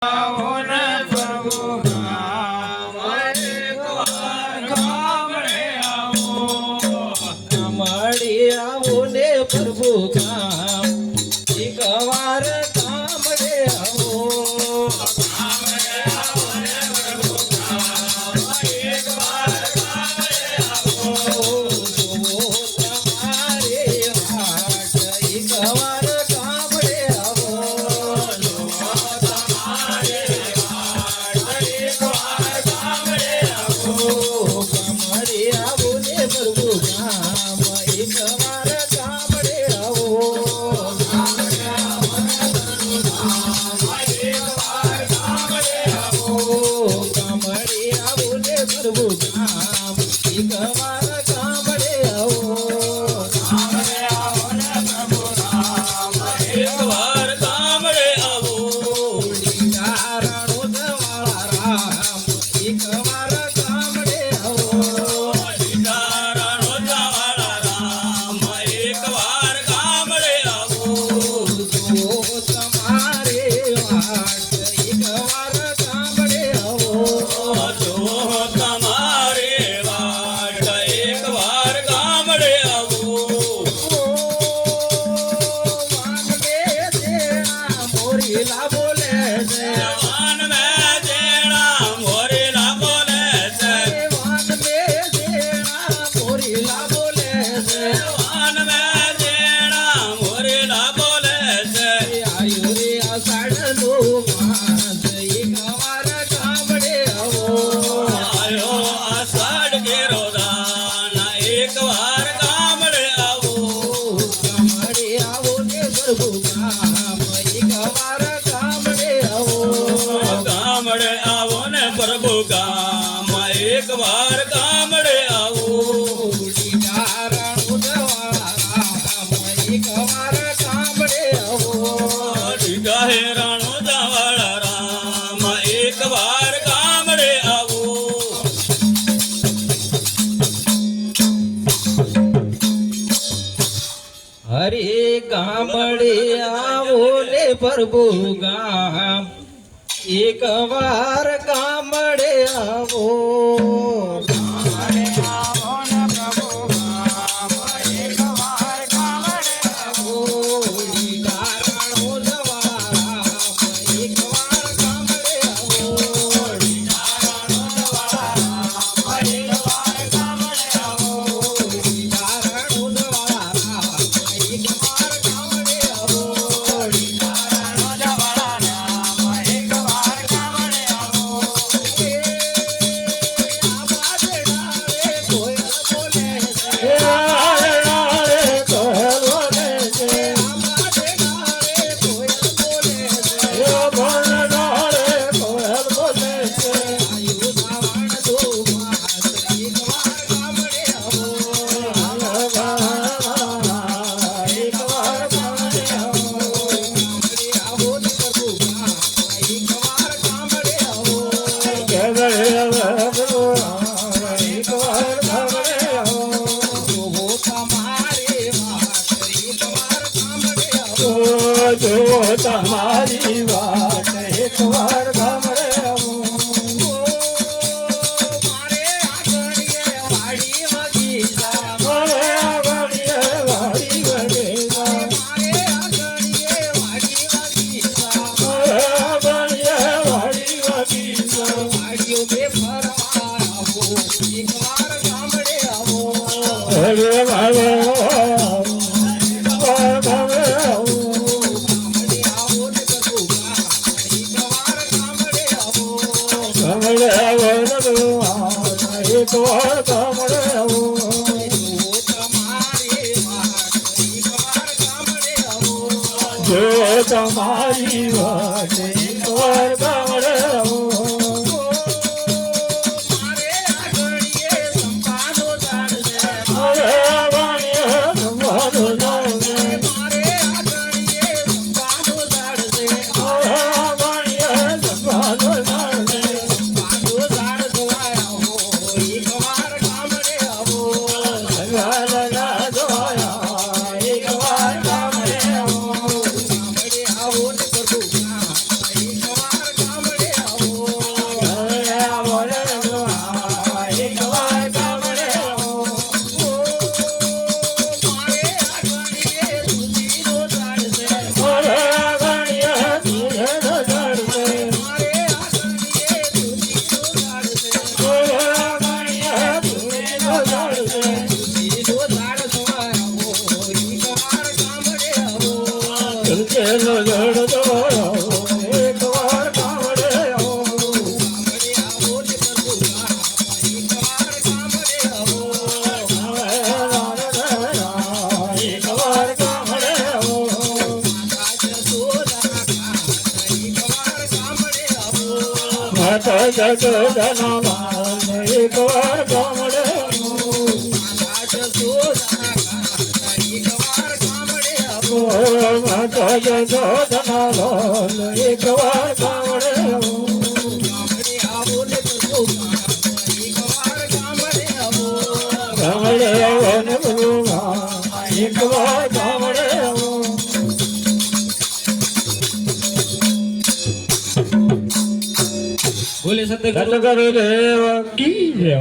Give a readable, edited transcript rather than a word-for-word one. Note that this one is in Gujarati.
આવો ને પ્રભુ ગામ એકવાર ગામડે આવો મળી આવો ને પ્રભુ ગામ એકવાર ગામડે આવો ગામડે આવો ને પ્રભુ ગામ એકવાર ગામડે આવો જુઓ તમારે વાટ એકવાર ગામડે આવો તમારે વાટ એકવાર ગામડે આવો મળી આવો ને પ્રભુ ગામ એકવાર ગામડે આવો એકવાર ગામડે આવો ગામડે આવો ને પ્રભુ ગામ એકવાર ગામડે આવો ગામડે આવો ને પ્રભુ ગામ એકવાર ગામડે આવો ડીડારાનો દવાળા રામ એકવાર ગામડે આવો સીતારાનો જવાળા રામ એકવાર ગામડે આવો જો તમારે વાટ એકવાર ગામડે આવો જો તમારે વાટ એકવાર ગામડે આવો વાંગલે દેણા મોરીલા બોલે છે જવાન મેં જેણા મોરેલા બોલે છે વાંગલે દેણા મોરીલા બોલે છે જવાન મેં જેણા મોરેલા બોલે છે આયુ રે આષાઢનો માસ એકવાર ગામડે આવો આયો આષાઢ કેરો દાન એકવાર ગામડે આવો ગામડે આવો ને પ્રભુ ગામ એકવાર ગામડે આવો ગામડે આવો ને પ્રભુ ગામ એકવાર ગામડે આવો ડીડારાનો દવાળા રામ એકવાર ગામડે આવો ગાહે રાણો જવાળા રામ એકવાર ગામડે આવો હરે ગામડે આવો ને પ્રભુ ગામ એકવાર ગામડે આવો ગામડે આવો ને પ્રભુ ગામ એકવાર ગામડે આવો ડીડારાનો દવાળા રામ એકવાર ગામડે આવો રાણો જવાળા રામ એકવાર ગામડે આવો ડીડારાનો દવાળા રામ એકવાર ગામડે આવો રાણો જવાળા રામ એકવાર ગામડે આવો જો તમારી વાત એકવાર ગામડે આવો મારે આગળીએ વાડી વગીચા મારે આગળીએ વાડી વગીચા મારે આગળીએ વાડી વગીચા મારે આગળીએ વાડી વગીચા વાડીઓ બે ફરવા આવો એકવાર ગામડે આવો અરે વાડો એકવાર ગામડે આવો જો તમારી વાત એકવાર ગામડે આવો મારે આગળીએ સંપાદો ચાલશે મારે આગળીએ સંપાદો ચાલશે મારે આગળીએ સંપાદો ચાલશે મારે આગળીએ સંપાદો ચાલશે સંપાદો ચાલતો આવો એકવાર ગામડે આવો લગા જોયા એકવાર ગામડે આવો ગામડે આવો ને પ્રભુ ગામ એકવાર માતા જગદના લાલ એક વાર ગામડે માતા જગદના લાલ એક વાર ગામડે ગામડે આવો ને ભગવાન એક વાર ગામડે આવો બોલે સત્ય સતગુરુ દેવ કી જય